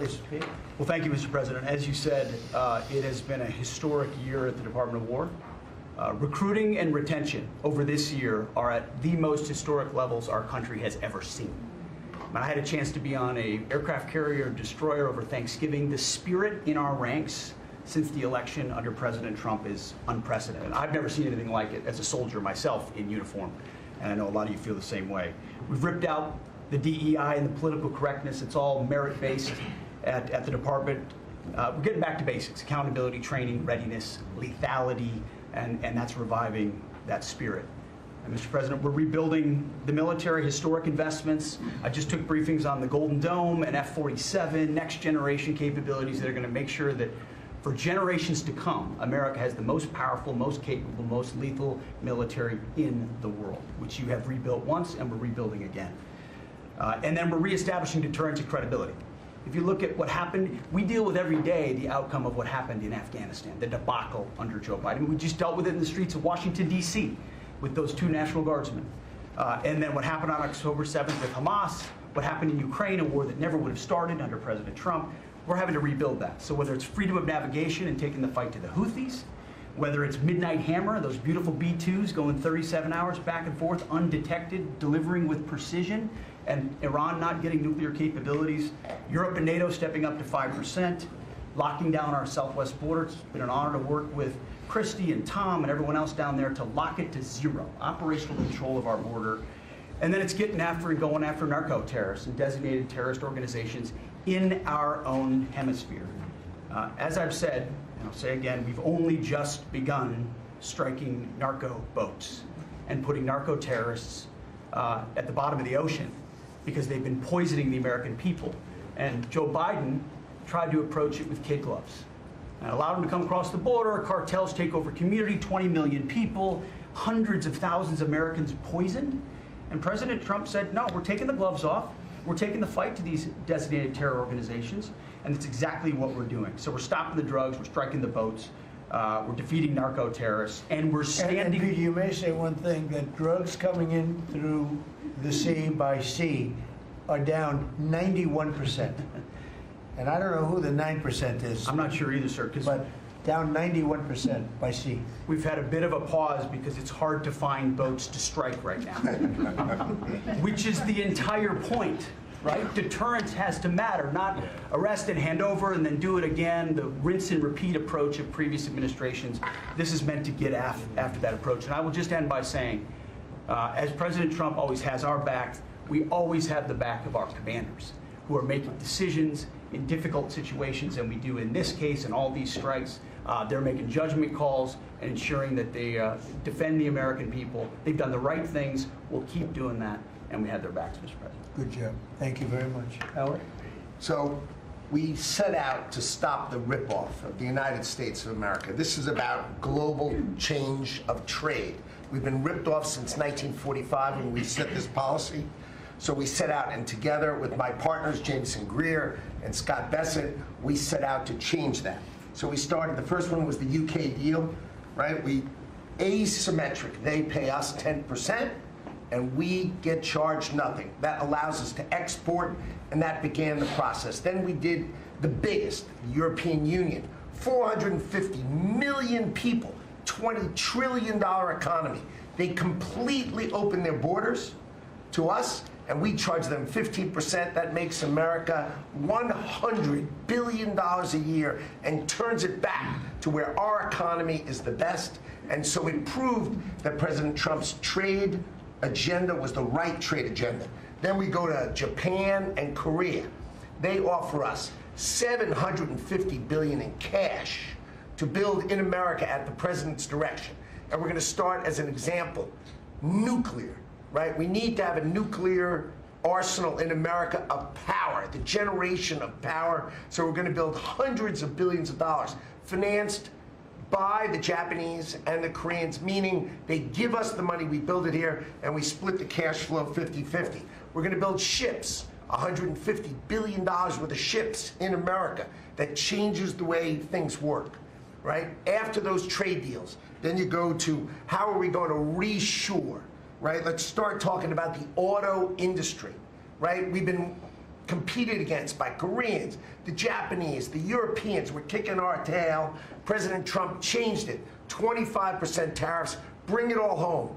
Well, thank you, Mr. President. As you said, it has been a historic year at the Department of War. Recruiting and retention over this year are at the most historic levels our country has ever seen. I had a chance to be on an aircraft carrier destroyer over Thanksgiving. The spirit in our ranks since the election under President Trump is unprecedented. I've never seen anything like it as a soldier myself in uniform, and I know a lot of you feel the same way. We've ripped out the DEI and the political correctness. It's all merit-based at the department. We're getting back to basics: accountability, training, readiness, lethality, and that's reviving that spirit. And Mr. President, we're rebuilding the military, historic investments. I just took briefings on the Golden Dome and F-47, next generation capabilities that are going to make sure that for generations to come, America has the most powerful, most capable, most lethal military in the world, which you have rebuilt once and we're rebuilding again. And then we're reestablishing deterrence and credibility. If you look at what happened, we deal with every day the outcome of what happened in Afghanistan, the debacle under Joe Biden. We just dealt with it in the streets of Washington, D.C. with those 2 National Guardsmen. And then what happened on October 7th with Hamas, what happened in Ukraine, a war that never would have started under President Trump. We're having to rebuild that. So whether it's freedom of navigation and taking the fight to the Houthis, whether it's Midnight Hammer, those beautiful B-2s going 37 hours back and forth, undetected, delivering with precision, and Iran not getting nuclear capabilities, Europe and NATO stepping up to 5%, locking down our southwest border. It's been an honor to work with Christy and Tom and everyone else down there to lock it to 0, operational control of our border. And then it's getting after and going after narco-terrorists and designated terrorist organizations in our own hemisphere. As I've said, and I'll say again, we've only just begun striking narco boats and putting narco-terrorists at the bottom of the ocean because they've been poisoning the American people. And Joe Biden tried to approach it with kid gloves and allowed them to come across the border. Cartels take over community, 20 million people, hundreds of thousands of Americans poisoned. And President Trump said, no, we're taking the gloves off. We're taking the fight to these designated terror organizations, and it's exactly what we're doing. So we're stopping the drugs, we're striking the boats, we're defeating narco-terrorists, and we're standing... And you may say one thing, that drugs coming in through the sea by sea are down 91%. And I don't know who the 9% is. I'm not sure either, sir, but down 91% by sea. We've had a bit of a pause because it's hard to find boats to strike right now, which is the entire point, right? Deterrence has to matter, not arrest and hand over and then do it again, the rinse and repeat approach of previous administrations. This is meant to get after that approach. And I will just end by saying, as President Trump always has our back, we always have the back of our commanders who are making decisions in difficult situations, and we do in this case and all these strikes. They're making judgment calls and ensuring that they defend the American people. They've done the right things. We'll keep doing that, and we have their backs, Mr. President. Good job. Thank you very much. Howard? So we set out to stop the ripoff of the United States of America. This is about global change of trade. We've been ripped off since 1945 when we set this policy. So we set out, and together with my partners, Jameson Greer and Scott Bessent, we set out to change that. So we started, the first one was the UK deal, right? We asymmetric. They pay us 10%, and we get charged nothing. That allows us to export, and that began the process. Then we did the biggest, the European Union, 450 million people, $20 trillion economy. They completely opened their borders to us, and we charge them 15%. That makes America $100 billion a year and turns it back to where our economy is the best. And so it proved that President Trump's trade agenda was the right trade agenda. Then we go to Japan and Korea. They offer us $750 billion in cash to build in America at the president's direction. And we're going to start, as an example, nuclear. Right? We need to have a nuclear arsenal in America of power, the generation of power. So we're going to build hundreds of billions of dollars, financed by the Japanese and the Koreans, meaning they give us the money, we build it here, and we split the cash flow 50-50. We're going to build ships, $150 billion worth of ships in America. That changes the way things work. Right? After those trade deals, then you go to how are we going to reshore? Right? Let's start talking about the auto industry, right? We've been competed against by Koreans, the Japanese, the Europeans were kicking our tail. President Trump changed it. 25% tariffs, bring it all home.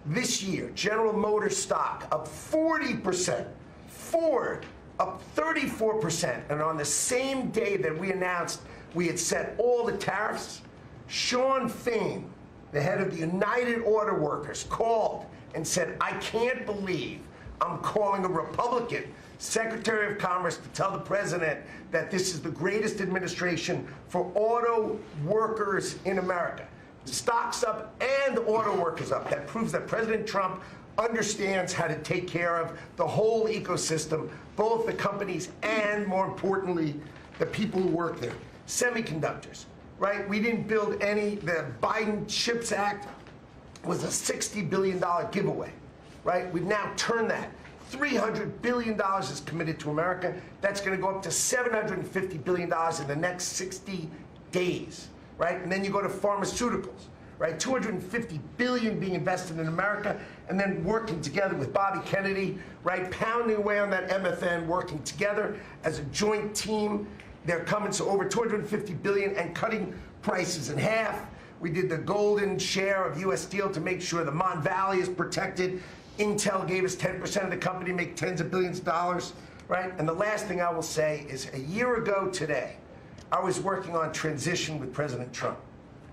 This year, General Motors stock up 40%, Ford up 34%, and on the same day that we announced we had set all the tariffs, Sean Fain, the head of the United Auto Workers, called and said, I can't believe I'm calling a Republican Secretary of Commerce to tell the president that this is the greatest administration for auto workers in America. Stocks up and auto workers up. That proves that President Trump understands how to take care of the whole ecosystem, both the companies and, more importantly, the people who work there. Semiconductors, right? We didn't build any. The Biden CHIPS Act was a $60 billion giveaway, right? We've now turned that. $300 billion is committed to America. That's going to go up to $750 billion in the next 60 days, right? And then you go to pharmaceuticals, right? $250 billion being invested in America, and then working together with Bobby Kennedy, right? Pounding away on that MFN, working together as a joint team. They're coming to over $250 billion and cutting prices in half. We did the golden share of U.S. Steel to make sure the Mon Valley is protected. Intel gave us 10% of the company, make tens of billions of dollars, right? And the last thing I will say is a year ago today, I was working on transition with President Trump,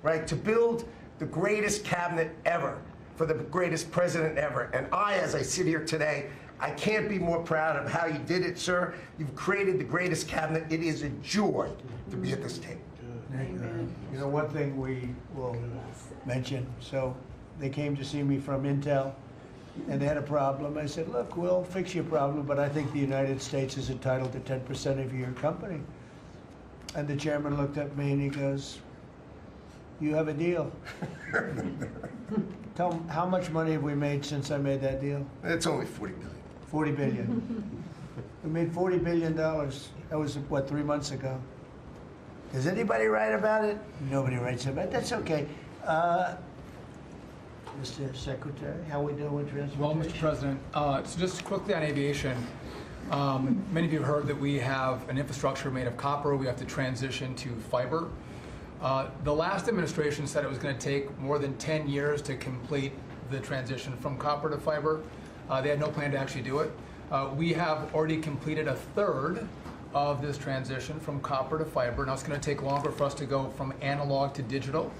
right? To build the greatest cabinet ever for the greatest president ever. And I, as I sit here today, I can't be more proud of how you did it, sir. You've created the greatest cabinet. It is a joy to be at this table. Amen. You know, one thing we will mention, so they came to see me from Intel, and they had a problem. I said, look, we'll fix your problem, but I think the United States is entitled to 10% of your company. And the chairman looked at me and he goes, you have a deal. Tell them, how much money have we made since I made that deal? It's only $40 billion. 40 billion. We made $40 billion. That was, what, 3 months ago? Does anybody write about it? Nobody writes about it. That's okay. Mr. Secretary, how we doing with transportation? Well, Mr. President, so just quickly on aviation, many of you have heard that we have an infrastructure made of copper. We have to transition to fiber. The last administration said it was going to take more than 10 years to complete the transition from copper to fiber. They had no plan to actually do it. We have already completed a third of this transition from copper to fiber. Now it's going to take longer for us to go from analog to digital.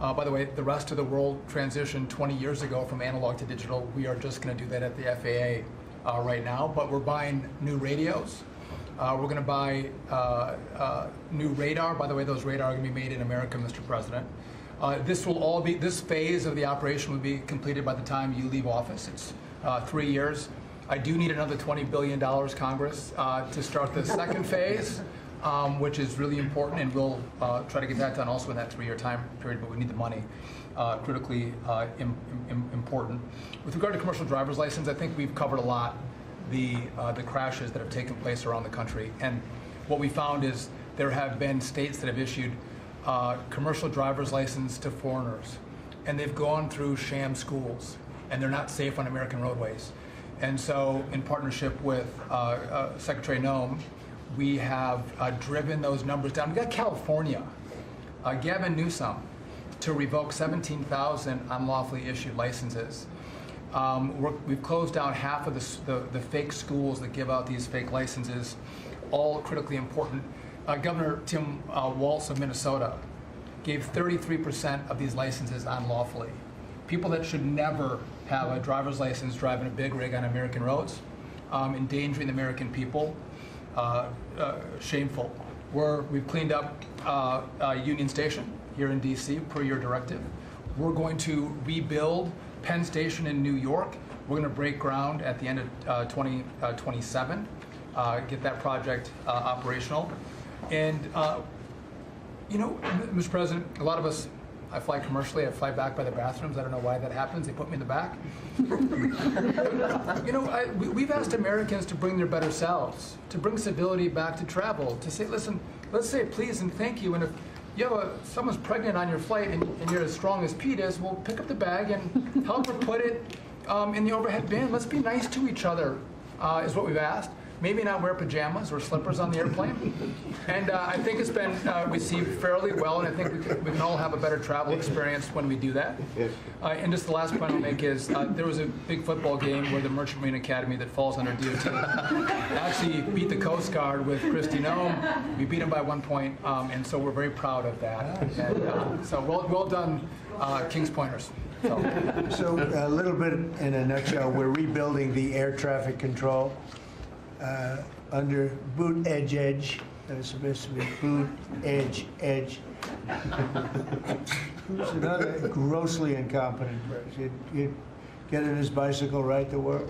By the way, the rest of the world transitioned 20 years ago from analog to digital. We are just going to do that at the FAA right now, but we're buying new radios. We're going to buy new radar. By the way, those radar are going to be made in America, Mr. President. This phase of the operation will be completed by the time you leave office. It's 3 years. I do need another $20 billion, Congress, to start the second phase, which is really important, and we'll try to get that done also in that 3-year time period, but we need the money, critically important. With regard to commercial driver's license, I think we've covered a lot the crashes that have taken place around the country, and what we found is there have been states that have issued commercial driver's license to foreigners, and they've gone through sham schools, and they're not safe on American roadways. And so, in partnership with Secretary Noem, we have driven those numbers down. We got California, Gavin Newsom, to revoke 17,000 unlawfully issued licenses. We've closed down half of the fake schools that give out these fake licenses, all critically important. Governor Tim Walz of Minnesota gave 33% of these licenses unlawfully. People that should never have a driver's license driving a big rig on American roads, endangering the American people, shameful. We've cleaned up Union Station here in D.C. per your directive. We're going to rebuild Penn Station in New York. We're going to break ground at the end of 2027, get that project operational. And, you know, Mr. President, a lot of us, I fly commercially, I fly back by the bathrooms. I don't know why that happens. They put me in the back. You know, we've asked Americans to bring their better selves, to bring civility back to travel, to say, listen, let's say please and thank you. And if you have someone's pregnant on your flight and you're as strong as Pete is, well, pick up the bag and help her put it in the overhead bin. Let's be nice to each other, is what we've asked. maybe not wear pajamas or slippers on the airplane. And I think it's been received fairly well, and I think we can all have a better travel experience when we do that. And just the last point I'll make is there was a big football game where the Merchant Marine Academy that falls under DOT actually beat the Coast Guard with Christy Nome. We beat them by 1 point, and so we're very proud of that. And so well done, Kings Pointers. So a little bit in a nutshell, we're rebuilding the air traffic control under boot edge. It's supposed to be boot edge. Who's another grossly incompetent person? He'd get on his bicycle, ride to work.